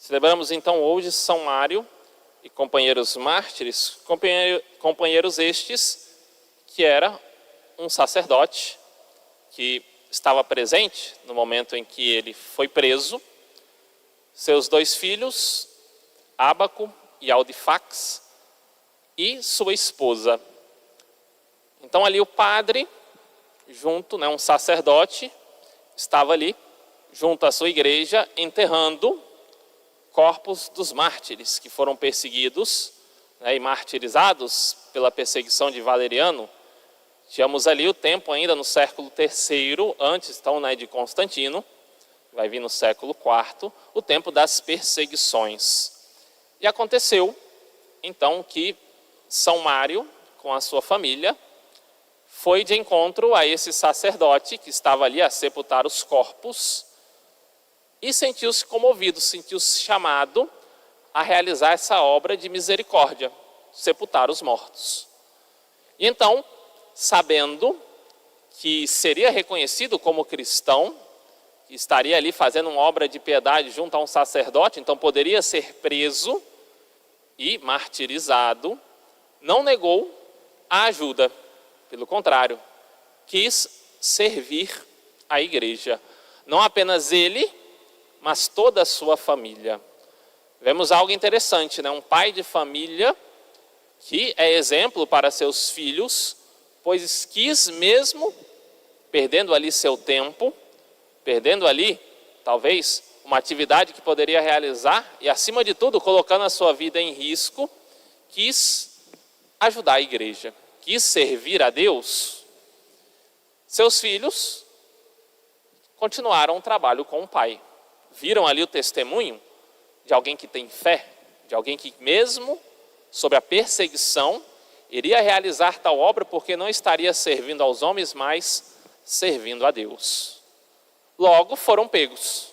Celebramos então hoje São Mário e companheiros mártires, companheiros estes que era um sacerdote que estava presente no momento em que ele foi preso, seus dois filhos, Ábaco e Audifax, e sua esposa. Então ali o padre, junto, um sacerdote, estava ali, junto à sua igreja, enterrando corpos dos mártires que foram perseguidos e martirizados pela perseguição de Valeriano. Tínhamos ali o tempo ainda no século III, antes então, de Constantino, vai vir no século IV, o tempo das perseguições. E aconteceu então que São Mário, com a sua família, foi de encontro a esse sacerdote que estava ali a sepultar os corpos e sentiu-se comovido, sentiu-se chamado a realizar essa obra de misericórdia, sepultar os mortos. E então, sabendo que seria reconhecido como cristão, que estaria ali fazendo uma obra de piedade junto a um sacerdote, então poderia ser preso e martirizado, não negou a ajuda. Pelo contrário, quis servir a igreja. Não apenas ele, mas toda a sua família. Vemos algo interessante, um pai de família que é exemplo para seus filhos, pois quis mesmo, perdendo ali seu tempo, perdendo ali, talvez, uma atividade que poderia realizar e, acima de tudo, colocando a sua vida em risco, quis ajudar a igreja, quis servir a Deus. Seus filhos continuaram o trabalho com o pai. Viram ali o testemunho de alguém que tem fé, de alguém que mesmo sob a perseguição iria realizar tal obra porque não estaria servindo aos homens, mas servindo a Deus. Logo foram pegos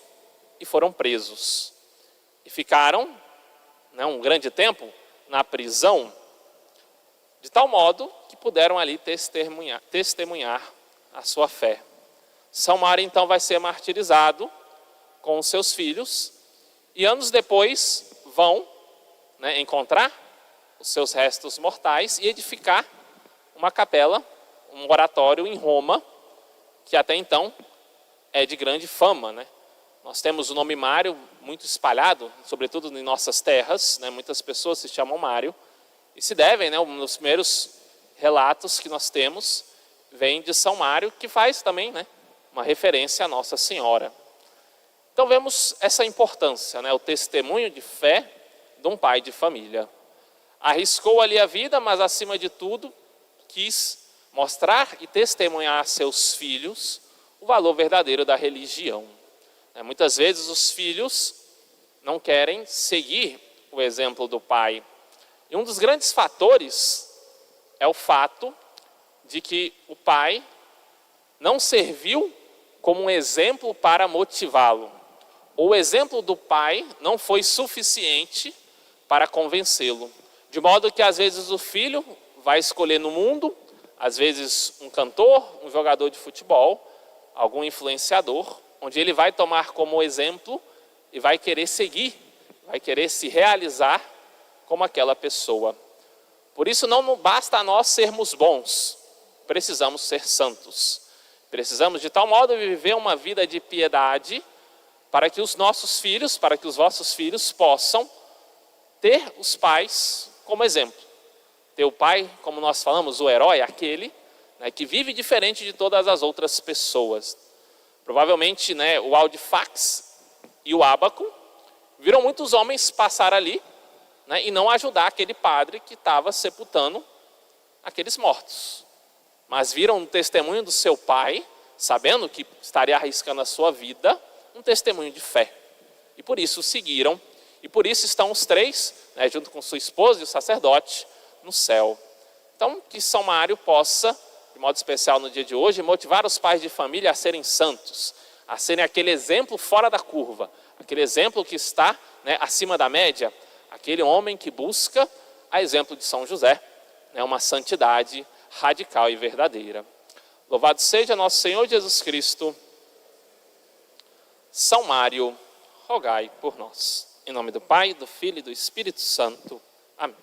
e foram presos. E ficaram um grande tempo na prisão, de tal modo que puderam ali testemunhar a sua fé. São Mário então vai ser martirizado com os seus filhos e anos depois vão encontrar os seus restos mortais e edificar uma capela, um oratório em Roma, que até então é de grande fama. Nós temos o nome Mário muito espalhado, sobretudo em nossas terras, muitas pessoas se chamam Mário, e se devem, um dos primeiros relatos que nós temos, vem de São Mário, que faz também uma referência à Nossa Senhora. Então vemos essa importância, o testemunho de fé de um pai de família. Arriscou ali a vida, mas acima de tudo quis mostrar e testemunhar a seus filhos o valor verdadeiro da religião. Muitas vezes os filhos não querem seguir o exemplo do pai. E um dos grandes fatores é o fato de que o pai não serviu como um exemplo para motivá-lo. O exemplo do pai não foi suficiente para convencê-lo. De modo que às vezes o filho vai escolher no mundo, às vezes um cantor, um jogador de futebol, algum influenciador, onde ele vai tomar como exemplo e vai querer seguir, vai querer se realizar como aquela pessoa. Por isso não basta a nós sermos bons, precisamos ser santos. Precisamos de tal modo viver uma vida de piedade para que os nossos filhos, para que os vossos filhos possam ter os pais como exemplo. Ter o pai, como nós falamos, o herói, aquele que vive diferente de todas as outras pessoas. Provavelmente o Audifax e o Ábaco viram muitos homens passar ali e não ajudar aquele padre que estava sepultando aqueles mortos. Mas viram um testemunho do seu pai, sabendo que estaria arriscando a sua vida, um testemunho de fé. E por isso seguiram, e por isso estão os três, junto com sua esposa e o sacerdote, no céu. Então, que São Mário possa, de modo especial no dia de hoje, motivar os pais de família a serem santos, a serem aquele exemplo fora da curva, aquele exemplo que está acima da média, aquele homem que busca, a exemplo de São José, uma santidade radical e verdadeira. Louvado seja nosso Senhor Jesus Cristo. São Mário, rogai por nós. Em nome do Pai, do Filho e do Espírito Santo. Amém.